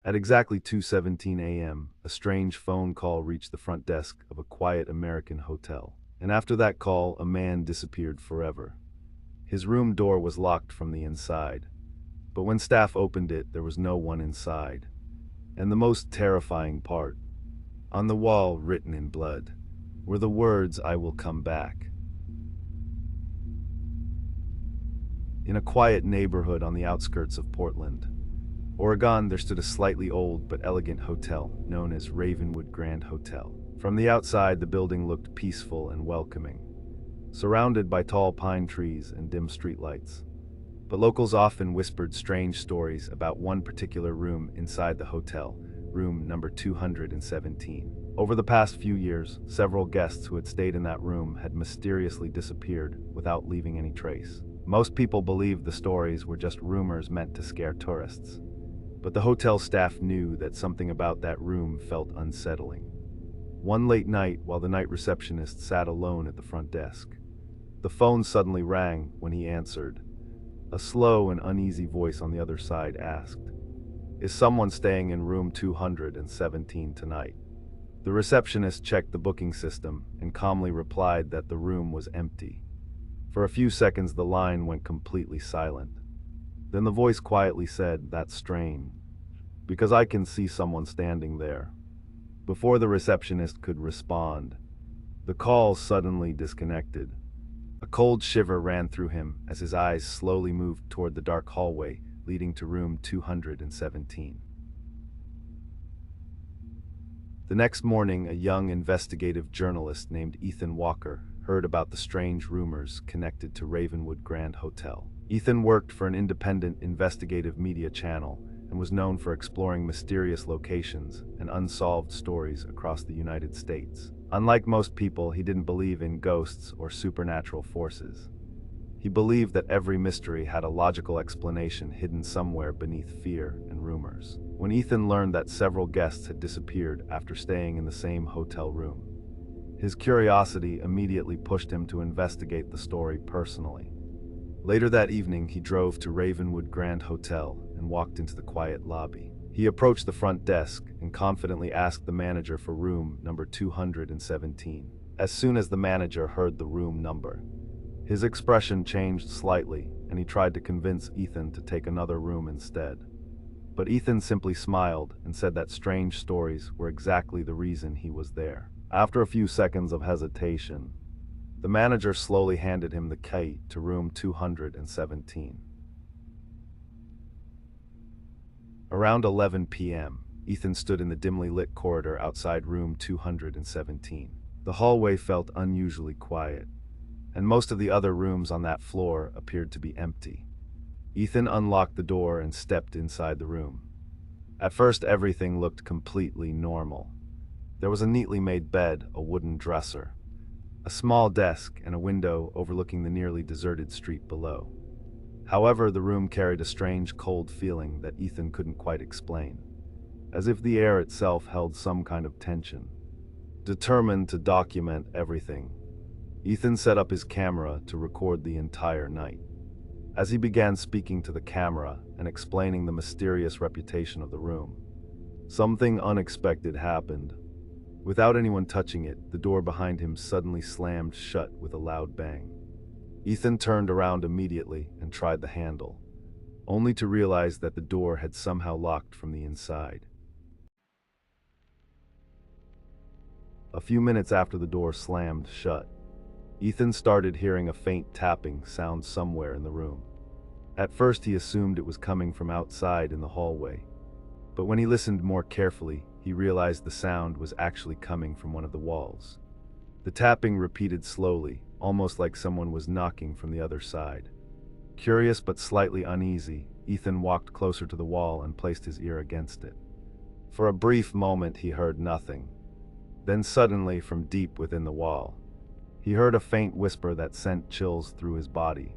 At exactly 2:17 a.m., a strange phone call reached the front desk of a quiet American hotel. And after that call, a man disappeared forever. His room door was locked from the inside, but when staff opened it, there was no one inside. And the most terrifying part, on the wall, written in blood, were the words, "I will come back." In a quiet neighborhood on the outskirts of Portland, Oregon, there stood a slightly old but elegant hotel known as Ravenwood Grand Hotel. From the outside, the building looked peaceful and welcoming, surrounded by tall pine trees and dim streetlights. But locals often whispered strange stories about one particular room inside the hotel, room number 217. Over the past few years, several guests who had stayed in that room had mysteriously disappeared without leaving any trace. Most people believed the stories were just rumors meant to scare tourists, but the hotel staff knew that something about that room felt unsettling. One late night, while the night receptionist sat alone at the front desk, the phone suddenly rang. When he answered, a slow and uneasy voice on the other side asked, "Is someone staying in room 217 tonight?" The receptionist checked the booking system and calmly replied that the room was empty. For a few seconds, the line went completely silent. Then the voice quietly said, "That's strange, because I can see someone standing there." Before the receptionist could respond, the call suddenly disconnected. A cold shiver ran through him as his eyes slowly moved toward the dark hallway leading to room 217. The next morning, a young investigative journalist named Ethan Walker heard about the strange rumors connected to Ravenwood Grand Hotel. Ethan worked for an independent investigative media channel and was known for exploring mysterious locations and unsolved stories across the United States. Unlike most people, he didn't believe in ghosts or supernatural forces. He believed that every mystery had a logical explanation hidden somewhere beneath fear and rumors. When Ethan learned that several guests had disappeared after staying in the same hotel room, his curiosity immediately pushed him to investigate the story personally. Later that evening, he drove to Ravenwood Grand Hotel and walked into the quiet lobby. He approached the front desk and confidently asked the manager for room number 217. As soon as the manager heard the room number, his expression changed slightly, and he tried to convince Ethan to take another room instead. But Ethan simply smiled and said that strange stories were exactly the reason he was there. After a few seconds of hesitation, the manager slowly handed him the key to room 217. Around 11 p.m., Ethan stood in the dimly lit corridor outside room 217. The hallway felt unusually quiet, and most of the other rooms on that floor appeared to be empty. Ethan unlocked the door and stepped inside the room. At first, everything looked completely normal. There was a neatly made bed, a wooden dresser, a small desk, and a window overlooking the nearly deserted street below. However, the room carried a strange, cold feeling that Ethan couldn't quite explain, as if the air itself held some kind of tension. Determined to document everything, Ethan set up his camera to record the entire night. As he began speaking to the camera and explaining the mysterious reputation of the room, something unexpected happened. Without anyone touching it, the door behind him suddenly slammed shut with a loud bang. Ethan turned around immediately and tried the handle, only to realize that the door had somehow locked from the inside. A few minutes after the door slammed shut, Ethan started hearing a faint tapping sound somewhere in the room. At first, he assumed it was coming from outside in the hallway, but when he listened more carefully, he realized the sound was actually coming from one of the walls. The tapping repeated slowly, almost like someone was knocking from the other side. Curious but slightly uneasy, Ethan walked closer to the wall and placed his ear against it. For a brief moment, he heard nothing. Then suddenly, from deep within the wall, he heard a faint whisper that sent chills through his body.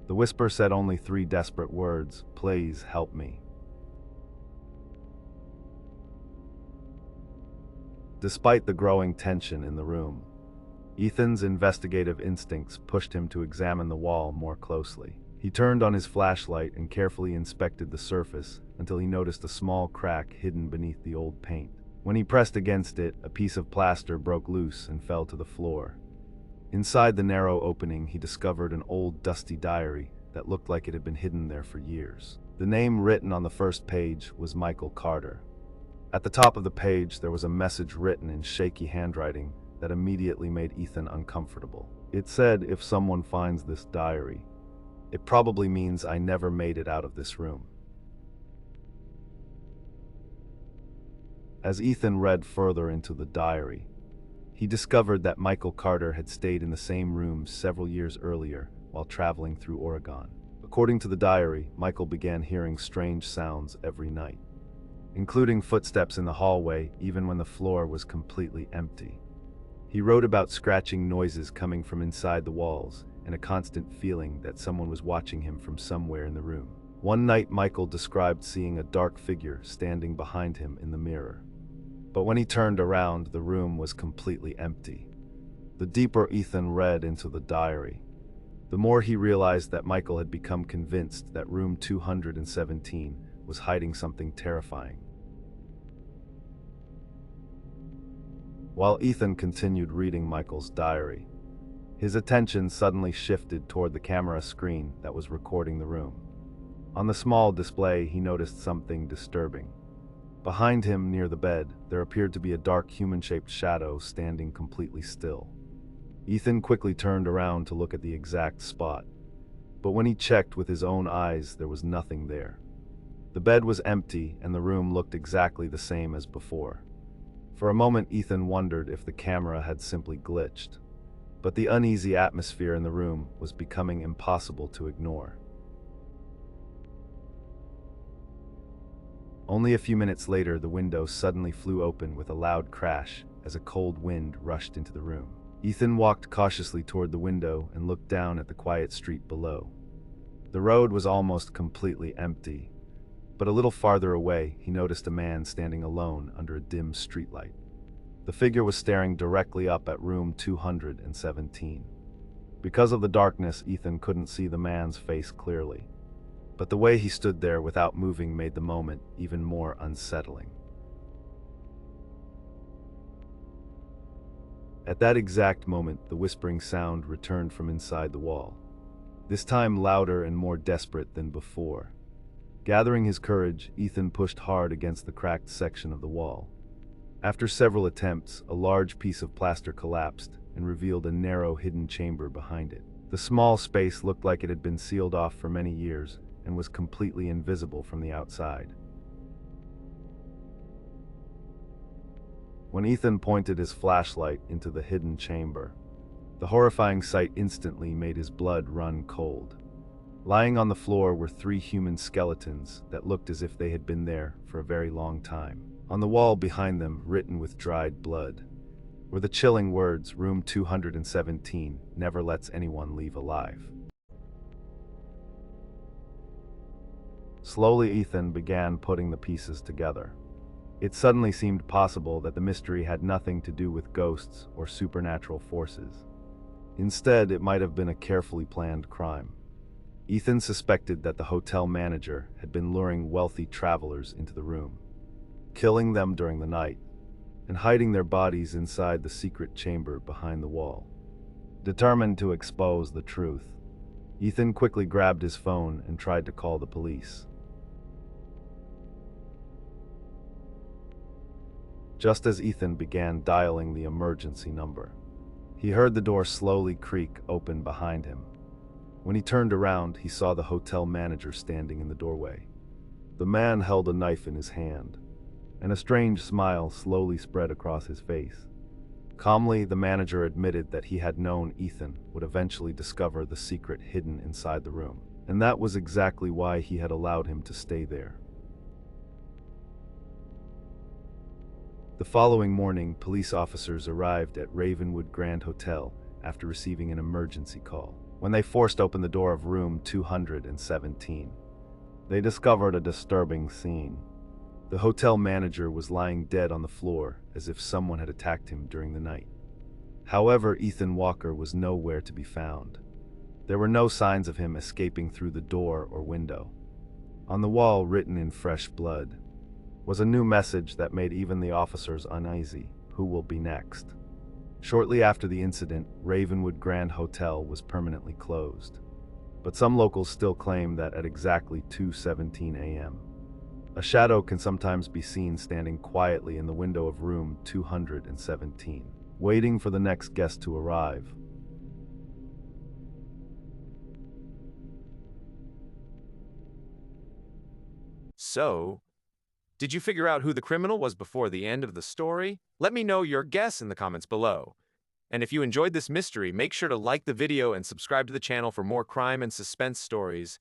The whisper said only 3 desperate words: "Please help me." Despite the growing tension in the room, Ethan's investigative instincts pushed him to examine the wall more closely. He turned on his flashlight and carefully inspected the surface until he noticed a small crack hidden beneath the old paint. When he pressed against it, a piece of plaster broke loose and fell to the floor. Inside the narrow opening, he discovered an old, dusty diary that looked like it had been hidden there for years. The name written on the first page was Michael Carter. At the top of the page, there was a message written in shaky handwriting that immediately made Ethan uncomfortable. It said, "If someone finds this diary, it probably means I never made it out of this room." As Ethan read further into the diary, he discovered that Michael Carter had stayed in the same room several years earlier while traveling through Oregon. According to the diary, Michael began hearing strange sounds every night, including footsteps in the hallway even when the floor was completely empty. He wrote about scratching noises coming from inside the walls and a constant feeling that someone was watching him from somewhere in the room. One night, Michael described seeing a dark figure standing behind him in the mirror. But when he turned around, the room was completely empty. The deeper Ethan read into the diary, the more he realized that Michael had become convinced that room 217 was hiding something terrifying. While Ethan continued reading Michael's diary, his attention suddenly shifted toward the camera screen that was recording the room. On the small display, he noticed something disturbing. Behind him, near the bed, there appeared to be a dark human-shaped shadow standing completely still. Ethan quickly turned around to look at the exact spot, but when he checked with his own eyes, there was nothing there. The bed was empty, and the room looked exactly the same as before. For a moment, Ethan wondered if the camera had simply glitched, but the uneasy atmosphere in the room was becoming impossible to ignore. Only a few minutes later, the window suddenly flew open with a loud crash as a cold wind rushed into the room. Ethan walked cautiously toward the window and looked down at the quiet street below. The road was almost completely empty, but a little farther away, he noticed a man standing alone under a dim streetlight. The figure was staring directly up at room 217. Because of the darkness, Ethan couldn't see the man's face clearly, but the way he stood there without moving made the moment even more unsettling. At that exact moment, the whispering sound returned from inside the wall, this time louder and more desperate than before. Gathering his courage, Ethan pushed hard against the cracked section of the wall. After several attempts, a large piece of plaster collapsed and revealed a narrow, hidden chamber behind it. The small space looked like it had been sealed off for many years and was completely invisible from the outside. When Ethan pointed his flashlight into the hidden chamber, the horrifying sight instantly made his blood run cold. Lying on the floor were 3 human skeletons that looked as if they had been there for a very long time. On the wall behind them, written with dried blood, were the chilling words, "Room 217 never lets anyone leave alive." Slowly, Ethan began putting the pieces together. It suddenly seemed possible that the mystery had nothing to do with ghosts or supernatural forces. Instead, it might have been a carefully planned crime. Ethan suspected that the hotel manager had been luring wealthy travelers into the room, killing them during the night, and hiding their bodies inside the secret chamber behind the wall. Determined to expose the truth, Ethan quickly grabbed his phone and tried to call the police. Just as Ethan began dialing the emergency number, he heard the door slowly creak open behind him. When he turned around, he saw the hotel manager standing in the doorway. The man held a knife in his hand, and a strange smile slowly spread across his face. Calmly, the manager admitted that he had known Ethan would eventually discover the secret hidden inside the room, and that was exactly why he had allowed him to stay there. The following morning, police officers arrived at Ravenwood Grand Hotel after receiving an emergency call. When they forced open the door of room 217, they discovered a disturbing scene. The hotel manager was lying dead on the floor as if someone had attacked him during the night. However, Ethan Walker was nowhere to be found. There were no signs of him escaping through the door or window. On the wall, written in fresh blood, was a new message that made even the officers uneasy. Who will be next? Shortly after the incident, Ravenwood Grand Hotel was permanently closed. But some locals still claim that at exactly 2:17 a.m., a shadow can sometimes be seen standing quietly in the window of room 217, waiting for the next guest to arrive. So, did you figure out who the criminal was before the end of the story? Let me know your guess in the comments below. And if you enjoyed this mystery, make sure to like the video and subscribe to the channel for more crime and suspense stories.